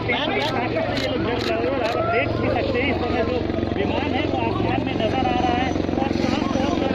ताकत से ये लोग जल रहे हैं। आप देख भी सकते हैं इस समय जो विमान है वो आसमान में नजर आ रहा है और साफ तौर पर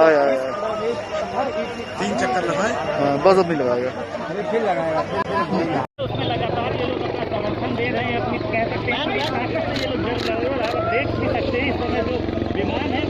आया 3 चक्कर लगाए। हाँ बस अब नहीं लगाएगा। उसमें लगातार ये लोग अपना समर्थन दे रहे हैं। अपनी कह सकते हैं ताकत से ये लोग जल रहे हैं। आप देख भी सकते हैं इस समय जो विमान है